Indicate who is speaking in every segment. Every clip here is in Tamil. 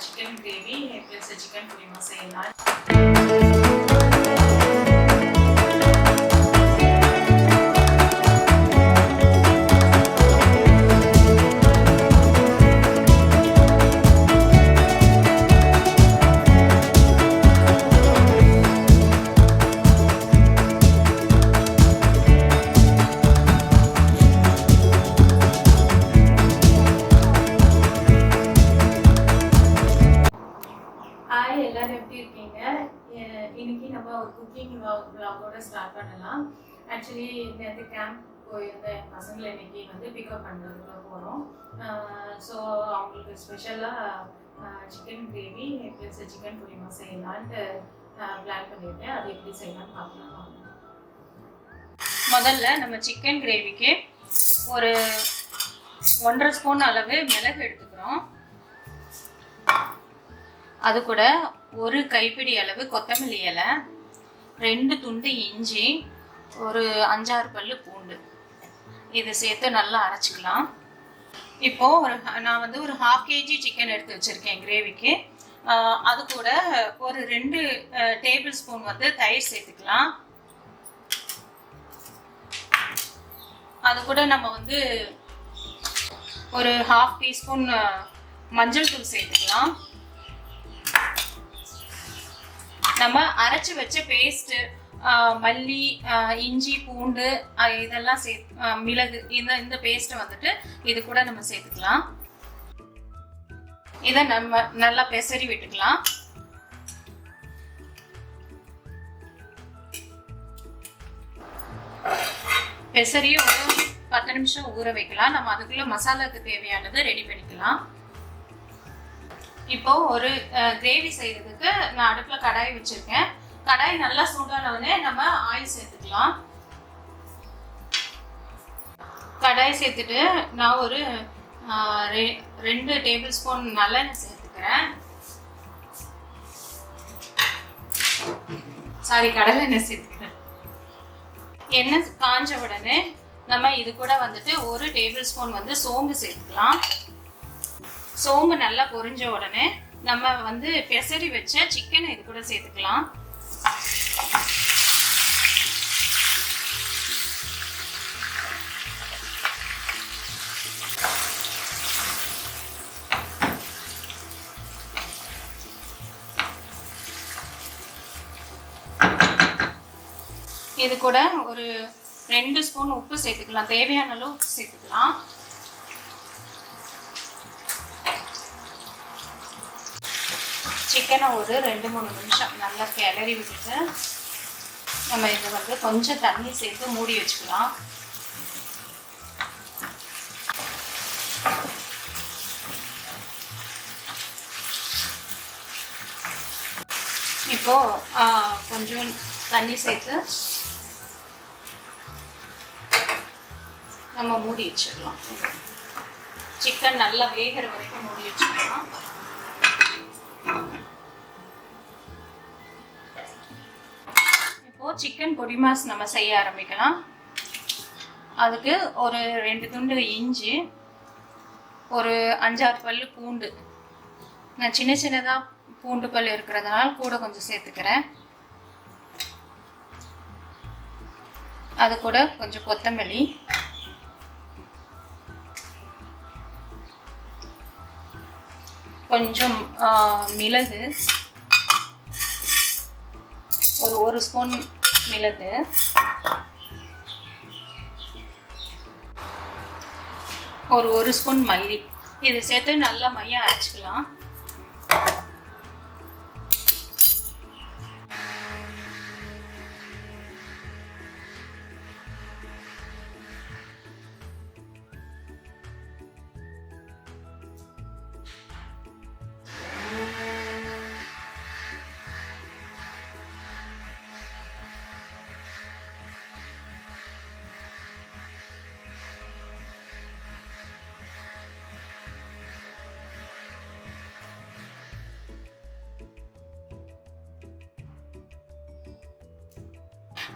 Speaker 1: chicken gravy plus chicken Podimas செய்யலாம். எல்லாரும் எப்படி இருக்கீங்க? இன்னைக்கு நம்ம ஒரு குக்கிங் vlog ஸ்டார்ட் பண்ணலாம். ஆக்சுவலி நேற்று கேம்ப் போயிருந்த பசங்களை இன்னைக்கு வந்து பிக்கப் பண்ணுறதுக்கு போகிறோம். ஸோ அவங்களுக்கு ஸ்பெஷலாக chicken gravy plus chicken Podimas செய்யலான்ட்டு பிளான் பண்ணியிருக்கேன். அது எப்படி செய்யலாம்னு பார்க்கலாம். முதல்ல நம்ம சிக்கன் கிரேவிக்கு ஒரு 1.5 ஸ்பூன் அளவு மிளகு எடுத்துக்கிறோம். அது கூட ஒரு கைப்பிடி அளவு கொத்தமல்லி இலை, 2 துண்டு இஞ்சி, ஒரு 5-6 பல்லு பூண்டு, இது சேர்த்து நல்லா அரைச்சிக்கலாம். இப்போது நான் வந்து ஒரு 1/2 kg சிக்கன் எடுத்து வச்சுருக்கேன் கிரேவிக்கு. அது கூட ஒரு 2 டேபிள் ஸ்பூன் வந்து தயிர் சேர்த்துக்கலாம். அது கூட நம்ம வந்து ஒரு 1/2 டீஸ்பூன் மஞ்சள் தூள் சேர்த்துக்கலாம். நம்ம அரைச்சி வச்ச பேஸ்ட்டு, மல்லி, இஞ்சி, பூண்டு இதெல்லாம் மிளகு இந்த பேஸ்ட்டை வந்துட்டு இது கூட நம்ம சேர்த்துக்கலாம். இதை நம்ம நல்லா பெசரி விட்டுக்கலாம். பெசரி ஒரு 10 நிமிஷம் ஊற வைக்கலாம். நம்ம அதுக்குள்ள மசாலாவுக்கு தேவையானது ரெடி பண்ணிக்கலாம். இப்போ ஒரு கிரேவி செய்யறதுக்கு நான் அடுப்புல கடாய் வச்சிருக்கேன். கடாய் நல்லா சூடானவுடனே நம்ம ஆயில் சேர்த்துக்கலாம். கடாய் சேர்த்துட்டு நான் ஒரு 2 டேபிள் ஸ்பூன் நல்லெண்ணெய் சேர்த்துக்கிறேன். கடலெண்ணெய் சேர்த்துக்கிறேன். எண்ணெய் காஞ்ச உடனே நம்ம இது கூட வந்துட்டு ஒரு டேபிள் ஸ்பூன் வந்து சோம்பு சேர்த்துக்கலாம். சோம்பு நல்லா பொரிஞ்ச உடனே நம்ம வந்து பெசரி வச்ச சிக்கனை இது கூட சேர்த்துக்கலாம். இது கூட ஒரு 2 ஸ்பூன் உப்பு சேர்த்துக்கலாம். தேவையான அளவு உப்பு சேர்த்துக்கலாம். சிக்கனை ஒரு 2-3 நிமிஷம் நல்லா கிளறி விட்டுட்டு நம்ம இதை வந்து கொஞ்சம் தண்ணி சேர்த்து மூடி வச்சுக்கலாம். இப்போ கொஞ்சம் தண்ணி சேர்த்து நம்ம மூடி வச்சிடலாம். சிக்கன் நல்லா வேகிற வரைக்கும் மூடி வச்சுக்கலாம். சிக்கன் Podimas நம்ம செய்ய ஆரம்பிக்கலாம். அதுக்கு ஒரு 2 துண்டு இஞ்சி, ஒரு 5-6 பல்லு பூண்டு, நான் சின்னதாக பூண்டு பல் இருக்கிறதுனால கூட கொஞ்சம் சேர்த்துக்கிறேன். அது கூட கொஞ்சம் கொத்தமல்லி, கொஞ்சம் மிளகு, ஒரு 1 ஸ்பூன் மிளகு, ஒரு 1 ஸ்பூன் மல்லி, இது சேர்த்து நல்லா மையா அரைச்சிக்கலாம்.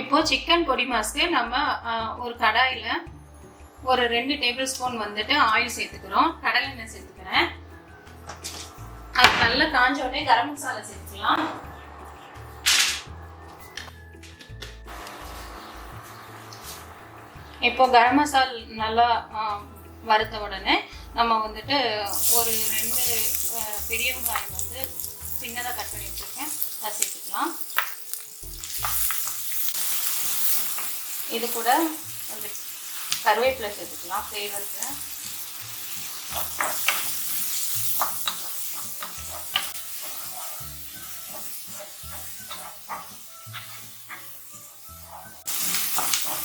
Speaker 1: இப்போ சிக்கன் Podimasக்கு நம்ம ஒரு கடாயில ஒரு 2 டேபிள் ஸ்பூன் வந்துட்டு ஆயில் சேர்த்துக்கிறோம். கடலெண்ணெய் சேர்த்துக்கிறேன். அது நல்லா காஞ்ச உடனே கரம் மசாலா சேர்த்துக்கலாம். இப்போ கரம் மசாலா நல்லா வறுத்த உடனே நம்ம வந்துட்டு ஒரு 2 பெரிய வெங்காயம் வந்து சின்னதாக கட் பண்ணி வச்சுருக்கேன், அதை சேர்த்துக்கலாம். இது கூட கொஞ்சம் கருவேப்பிலை சேர்த்துக்கலாம் ஃப்ளேவருக்கு.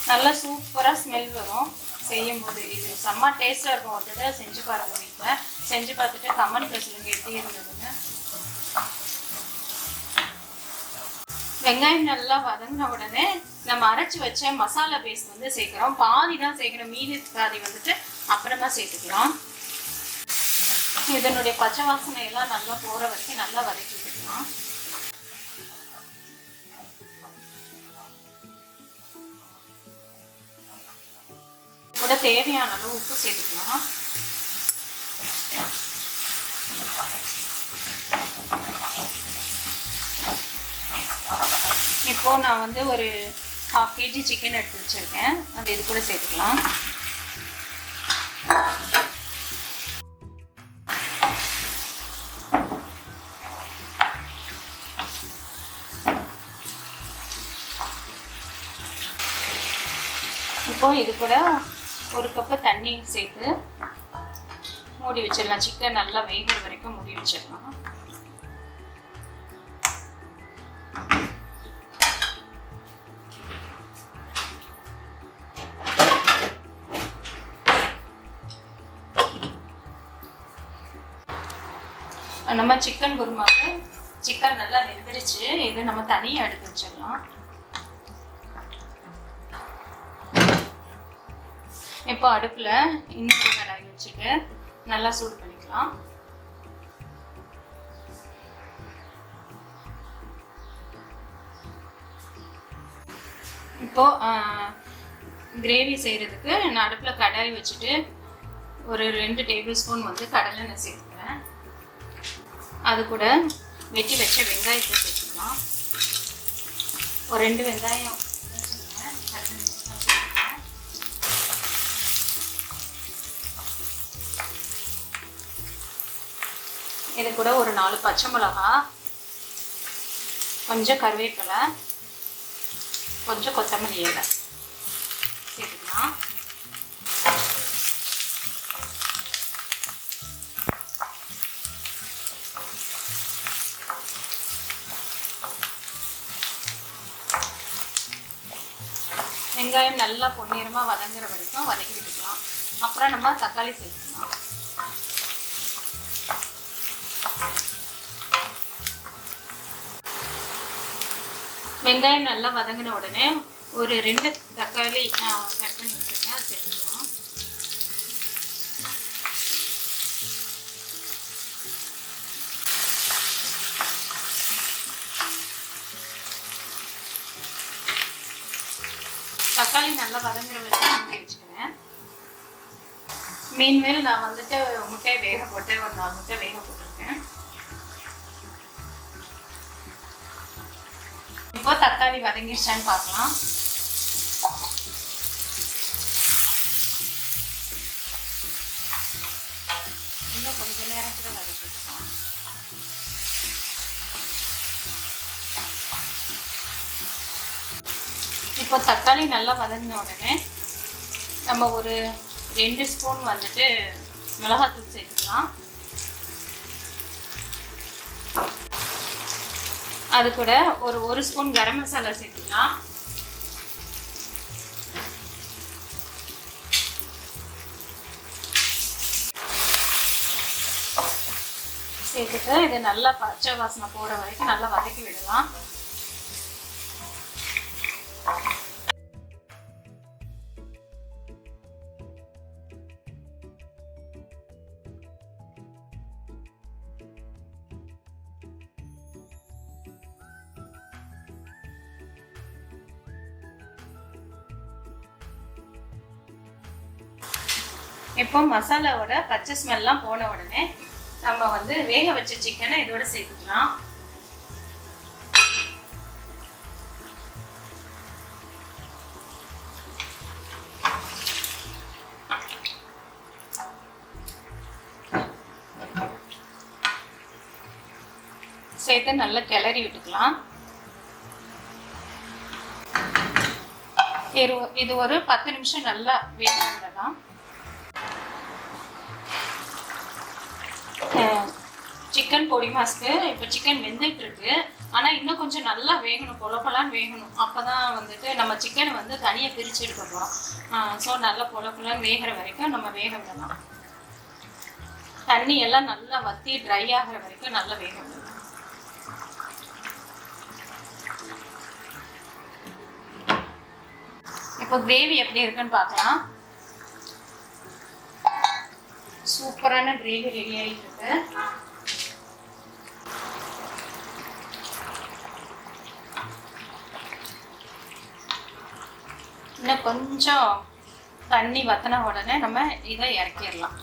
Speaker 1: நல்லா சூப்பராக ஸ்மெல் வரும் செய்யும்போது. இது செம்ம டேஸ்ட்டாக இருக்கும். ஒரு தடவை செஞ்சு பாருங்கள் வீட்டில். செஞ்சு பார்த்துட்டு கமெண்ட்ல சொல்லுங்க எப்படி இருந்ததுன்னு. வெங்காயம் நல்லா வதங்கின உடனே நம்ம அரைச்சி வச்ச மசாலா பேஸ்ட் வந்து சேர்க்குறோம். பாதி தான் சேர்க்கணும், மீதி பாதி வந்துட்டு அப்புறமா சேர்த்துக்கலாம். இதனுடைய பச்சை வாசனை எல்லாம் நல்லா போகிற வரைக்கும் நல்லா வதக்கி விட்டுக்கலாம். கூட தேவையான அளவு உப்பு சேர்த்துக்கலாம். இப்போ நான் வந்து ஒரு 1/2 kg சிக்கன் எடுத்து வச்சிருக்கேன், அது இது கூட சேர்த்துக்கலாம். இப்போ இது கூட 1 கப்பு தண்ணி சேர்த்து மூடி வச்சிடலாம். சிக்கன் நல்லா வேகிற வரைக்கும் மூடி வச்சிடலாம். நம்ம சிக்கன் குருமாக்கு சிக்கன் நல்லா வெந்துருச்சு. இது நம்ம தனியாக எடுத்து வச்சிடலாம். இப்போ அடுப்பில் இன்னொரு கடாய் வச்சுட்டு நல்லா சூடு பண்ணிக்கலாம். இப்போ கிரேவி செய்கிறதுக்கு நான் அடுப்பில் கடாய் வச்சுட்டு ஒரு 2 டேபிள் ஸ்பூன் வந்து கடலெண்ணெய் சேர்த்துக்கிறேன். அது கூட வெட்டி வச்ச வெங்காயத்தை சேர்த்துக்கலாம். ஒரு 2 வெங்காயம் இது கூட ஒரு 4 பச்சை மிளகா, கொஞ்சம் கருவேப்பிலை, கொஞ்சம் கொத்தமல்லி இலை சேர்த்துக்கலாம். வெங்காயம் நல்லா பொன்னிறமாக வதங்குற வரைக்கும் வதக்கி விட்டுக்கலாம். அப்புறம் நம்ம தக்காளி சேர்த்துக்கலாம். வெங்காயம் நல்லா வதங்கின உடனே ஒரு 2 தக்காளி கட் பண்ணி வச்சுருக்கேன், அது சேர்த்துக்கலாம். தக்காளி நல்லா வதங்குற வரைக்கும் மூடி வச்சுக்கிறேன். மீன் மேல் நான் வந்துட்டு முட்டையை வேக போட்டு ஒரு 4 முட்டை வேக போட்டிருக்கேன். இப்போ தக்காளி வதங்கிடுச்சான்னு பார்க்கலாம். இன்னும் கொஞ்சம் நேரம் கூட வதக்கிக்கலாம். இப்போ தக்காளி நல்லா வதங்கின உடனே நம்ம ஒரு 2 ஸ்பூன் வந்துட்டு மிளகாத்தூள் சேர்த்துக்கலாம். அது கூட ஒரு 1 ஸ்பூன் கரம் மசாலா சேர்த்துக்கலாம். சேர்த்துட்டு இது நல்லா பச்சை வாசனை போகிற வரைக்கும் நல்லா வதக்கி விடலாம். இப்போ மசாலாவோட பச்சை ஸ்மெல்லாம் போன உடனே நம்ம நம்ம வந்து வேக வச்ச சிக்கனை இதோட சேர்த்துக்கலாம். சேர்த்து நல்லா கிளறி விட்டுக்கலாம். இது ஒரு 10 நிமிஷம் நல்லா வேக விடலாம். சிக்கன் பொடி மாஸ்க்கு இப்போ சிக்கன் வெந்துட்டு இருக்கு. ஆனால் இன்னும் கொஞ்சம் நல்லா வேகணும், பொலப்பலான்னு வேகணும். அப்போ தான் வந்துட்டு நம்ம சிக்கனை வந்து தனியாக பிரித்து எடுக்க போகிறோம். ஸோ நல்லா பொலப்பலான்னு வேகிற வரைக்கும் நம்ம வேக விடலாம். தண்ணி எல்லாம் நல்லா வற்றி ட்ரை ஆகிற வரைக்கும் நல்லா வேக விடலாம். இப்போ கிரேவி எப்படி இருக்குன்னு பார்க்கலாம். சூப்பரான கிரேவி ரெடி ஆகிட்டு இருக்கு. இன்னும் கொஞ்சம் தண்ணி வத்தின உடனே நம்ம இதை இறக்கிடலாம்.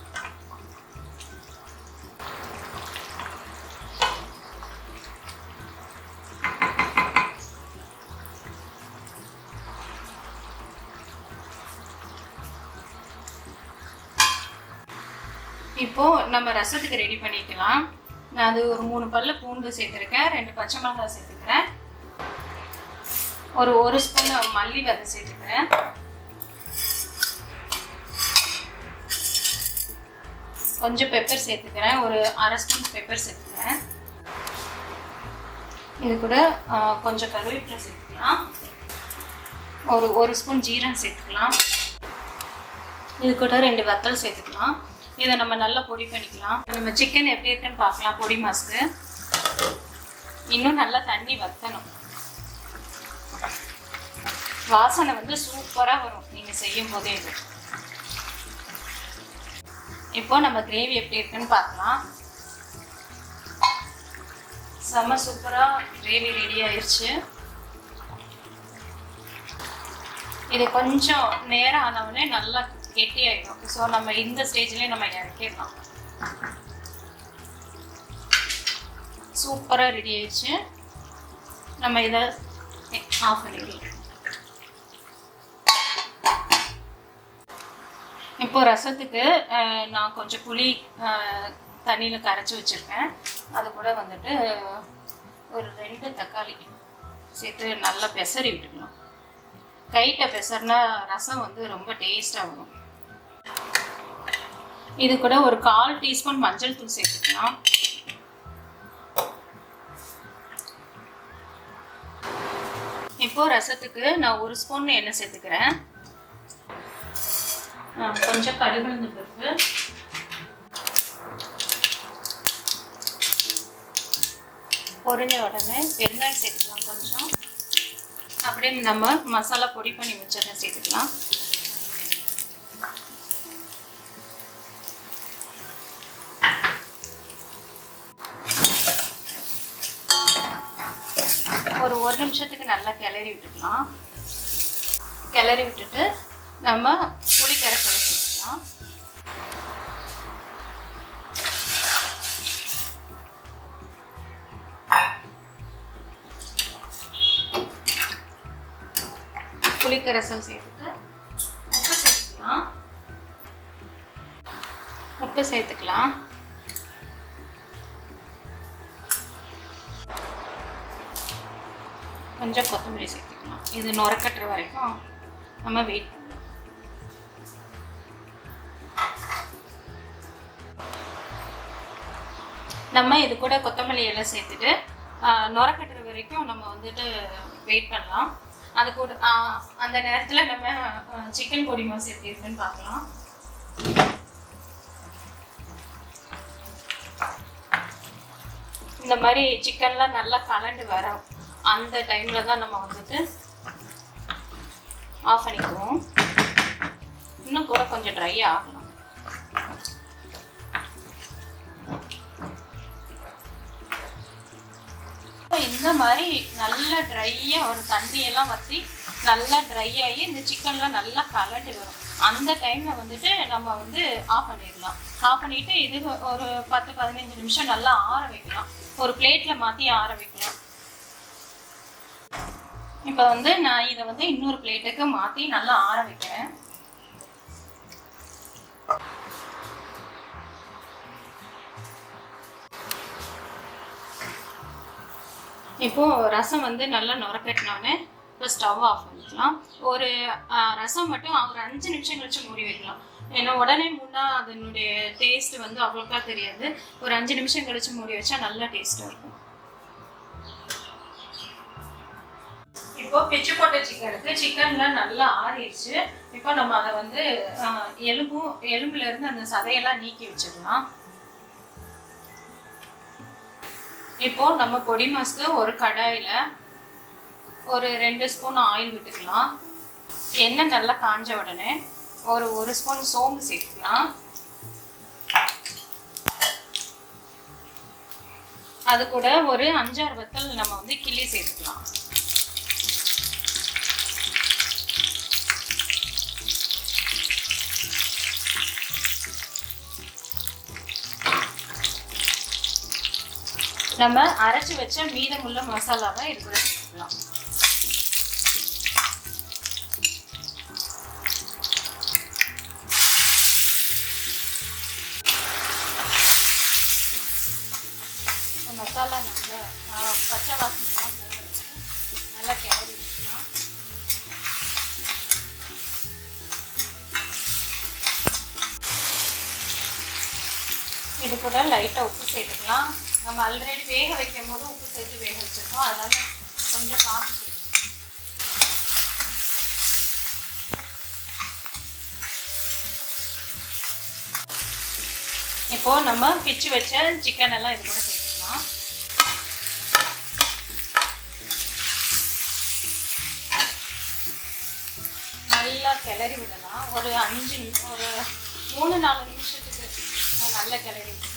Speaker 1: இப்போ நம்ம ரசத்துக்கு ரெடி பண்ணிக்கலாம். நான் அது ஒரு 3 பல்லு பூண்டு சேர்த்துருக்கேன், 2 பச்சை மிளகாய் சேர்த்துக்கிறேன், ஒரு ஸ்பூன் மல்லி விதை சேர்த்துக்கிறேன், கொஞ்சம் பெப்பர் சேர்த்துக்கிறேன், ஒரு அரை ஸ்பூன் பெப்பர் சேர்த்துக்கிறேன். இது கூட கொஞ்சம் கருவேப்பிலை சேர்த்துக்கலாம், ஒரு ஸ்பூன் ஜீரகம் சேர்த்துக்கலாம். இது கூட 2 வத்தல் சேர்த்துக்கலாம். இதை நம்ம நல்லா பொடி பண்ணிக்கலாம். நம்ம சிக்கன் எப்படி இருக்குன்னு பார்க்கலாம். பொடி மாஸ்க்கு இன்னும் நல்லா தண்ணி வத்தணும். வாசனை வந்து சூப்பராக வரும் நீங்கள் செய்யும் போதே. இது இப்போ நம்ம கிரேவி எப்படி இருக்குன்னு பார்க்கலாம். செம்ம சூப்பராக கிரேவி ரெடி ஆயிடுச்சு. இது கொஞ்சம் நேரம் ஆனவுடனே நல்லா கெட்டி ஆகிடும். ஸோ நம்ம இந்த ஸ்டேஜ்லேயே நம்ம இறக்கிடலாம். சூப்பராக ரெடி ஆயிடுச்சு. நம்ம இதை ஆஃப் பண்ணிடலாம். இப்போ ரசத்துக்கு நான் கொஞ்சம் புளி தண்ணியில் கரைச்சி வச்சுருக்கேன். அது கூட வந்துட்டு ஒரு 2 தக்காளி சேர்த்து நல்லா பெசரி விட்டுக்கலாம். கைட்ட பெசர்னா ரசம் வந்து ரொம்ப டேஸ்டாக வரும். இது கூட ஒரு 1/4 டீஸ்பூன் மஞ்சள் தூள் சேர்த்துக்கலாம். இப்போ ரசத்துக்கு நான் 1 ஸ்பூன் எண்ணெய் சேர்த்துக்கிறேன். கொஞ்சம் கடுகு பருப்பு, பொரிஞ்ச உடனே பெருங்காயம் சேர்த்துக்கலாம். கொஞ்சம் அப்படியே நம்ம மசாலா பொடி பண்ணி வச்சதை சேர்த்துக்கலாம். ஒரு நிமிஷத்துக்கு நல்லா கிளறி விட்டுக்கலாம். கிளறி விட்டுட்டு நம்ம புளி கரைசலை சேர்த்துக்கலாம். புளிக்கரைசல் சேர்த்துட்டு உப்பு சேர்த்துக்கலாம். கொஞ்சம் கொத்தமல்லி சேர்த்துக்கலாம். இது நுரக்கட்டுற வரைக்கும் நம்ம வெயிட் பண்ணலாம். நம்ம இது கூட கொத்தமல்லி எல்லாம் சேர்த்துட்டு நுரக்கட்டுற வரைக்கும் நம்ம வந்துட்டு வெயிட் பண்ணலாம். அது கூட அந்த நேரத்தில் நம்ம சிக்கன் பொடி மாஸ் எப்படி இருக்குன்னு பார்க்கலாம். இந்த மாதிரி சிக்கன்லாம் நல்லா கலண்டு வரும். அந்த டைமில் தான் நம்ம வந்துட்டு ஆஃப் பண்ணிக்குவோம். இன்னும் கூட கொஞ்சம் ட்ரை ஆகலாம். இந்த மாதிரி நல்ல ட்ரையாக ஒரு தண்ணியெல்லாம் வற்றி நல்லா ட்ரை ஆகி இந்த சிக்கன்லாம் நல்லா கலண்டு வரும். அந்த டைமில் வந்துட்டு நம்ம வந்து ஆஃப் பண்ணிடலாம். ஆஃப் பண்ணிவிட்டு இது ஒரு 10-15 நிமிஷம் நல்லா ஆற வைக்கலாம். ஒரு பிளேட்டில் மாற்றி ஆற வைக்கலாம். இப்போ வந்து நான் இதை வந்து இன்னொரு பிளேட்டுக்கு மாற்றி நல்லா ஆற வைக்கிறேன். இப்போ ரசம் வந்து நல்லா நுரக்கட்டினோடனே இப்போ ஸ்டவ் ஆஃப் பண்ணிக்கலாம். ஒரு ரசம் மட்டும் ஒரு 5 நிமிஷம் கழிச்சு மூடி வைக்கலாம். ஏன்னா உடனே மூணா அதனுடைய டேஸ்ட் வந்து அவ்வளோக்கா தெரியாது. ஒரு 5 நிமிஷம் கழிச்சு மூடி வச்சா நல்லா டேஸ்ட்டாக இருக்கும். இப்போ பிச்சு போட்ட சிக்கன்லாம் நல்லா ஆறிடுச்சு. இப்போ நம்ம அதை வந்து எலும்புல இருந்து அந்த சதையெல்லாம் நீக்கி வச்சிடலாம். இப்போ நம்ம பொடி மாஸ்க்கு ஒரு கடாயில ஒரு 2 ஸ்பூன் ஆயில் விட்டுக்கலாம். எண்ணெய் நல்லா காஞ்ச உடனே ஒரு ஸ்பூன் சோம்பு சேர்த்துக்கலாம். அது கூட ஒரு 5-6 வத்தல் நம்ம வந்து கிள்ளி சேர்த்துக்கலாம். நம்ம அரைச்சு வச்ச மீதமுள்ள மசாலாவை இது கூட சேர்த்துக்கலாம். மசாலா நல்லா பச்சை வாசனை நல்லா கிளறி வச்சுக்கலாம். இது கூட லைட்டாக உப்பு சேர்த்துக்கலாம். நம்ம ஆல்ரெடி வேக வைக்கும் போது உப்பு சேர்த்து வேக வச்சிருக்கோம், அதனால கொஞ்சம் பார்த்து சேர்த்துக்கலாம். இப்போ நம்ம பிச்சு வச்ச சிக்கன் எல்லாம் இது கூட சேர்த்துக்கலாம். நல்லா கிளறி விடலாம். ஒரு 3-4 நிமிஷத்துக்கு நல்லா கிளறி விடலாம்.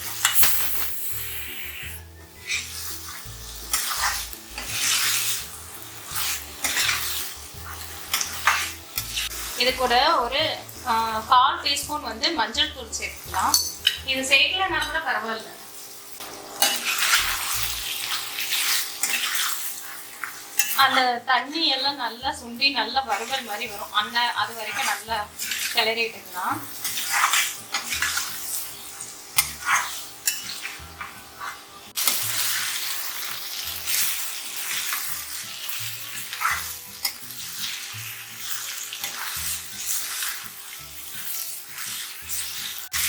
Speaker 1: இது கூட ஒரு 1/4 டீஸ்பூன் வந்து மஞ்சள் தூள் சேர்த்துக்கலாம். இது சேர்க்கலன்னா கூட பரவாயில்ல. அந்த தண்ணி எல்லாம் நல்லா சுண்டி நல்லா வறுவல் மாதிரி வரும். அது வரைக்கும் நல்லா கிளறி விட்டுக்கலாம்.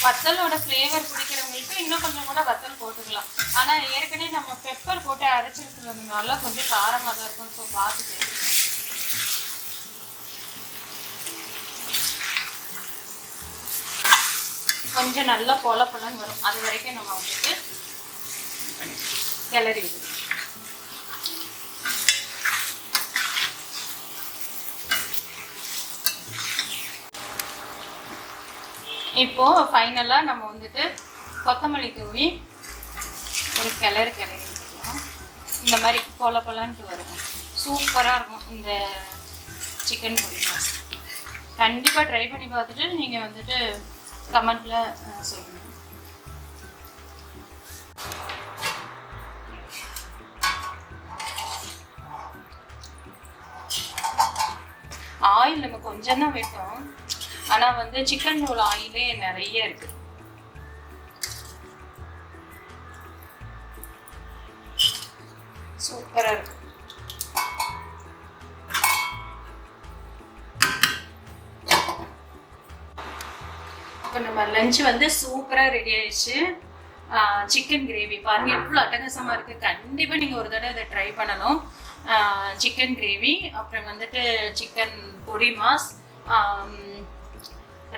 Speaker 1: வத்தலோட ஃப்ளேவர் பிடிக்கிறவங்களுக்கு இன்னும் கொஞ்சம் கூட வத்தல் போட்டுக்கலாம். ஆனால் ஏற்கனவே நம்ம பெப்பர் போட்டு அரைச்சிருக்கிறதுனால கொஞ்சம் காரமாக தான் இருக்கும். ஸோ பார்த்து கொஞ்சம் நல்லா பொலன்னு வரும். அது வரைக்கும் நம்ம வந்துட்டு கிளறி விடுவோம். இப்போ ஃபைனலாக நம்ம வந்துட்டு கொத்தமல்லி தூவி ஒரு கிளறி விட்டுக்கலாம். இந்த மாதிரி பொலன்ட்டு வரும். சூப்பராக இருக்கும் இந்த சிக்கன் பொடி மாஸ். கண்டிப்பாக ட்ரை பண்ணி பார்த்துட்டு நீங்கள் வந்துட்டு கமெண்ட்டில் சொல்லுங்கள். ஆயில் நம்ம கொஞ்சம் தான் விட்டோம், ஆனால் வந்து சிக்கன் உள்ள ஆயிலே நிறைய இருக்கு. சூப்பராக இருக்கு. இப்போ நம்ம லஞ்ச் வந்து சூப்பராக ரெடி ஆயிடுச்சு. சிக்கன் கிரேவி பாருங்க எவ்வளோ அட்டகாசமாக இருக்குது. கண்டிப்பாக நீங்கள் ஒரு தடவை இதை ட்ரை பண்ணணும். சிக்கன் கிரேவி, அப்புறம் வந்துட்டு சிக்கன் பொடி மாஸ்,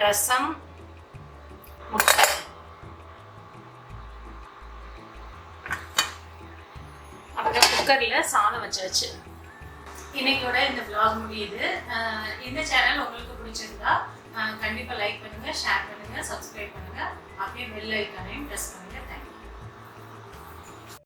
Speaker 1: ரசம், முட்டை. அப்புறம் குக்கரில் சாதம் வச்சாச்சு. இன்னைக்கோட இந்த vlog முடியுது. இந்த சேனல் உங்களுக்கு பிடிச்சிருந்தா கண்டிப்பாக லைக் பண்ணுங்கள், ஷேர் பண்ணுங்கள், சப்ஸ்கிரைப் பண்ணுங்கள். அப்படியே பெல் ஐக்கானையும் ப்ரெஸ் பண்ணுங்கள்.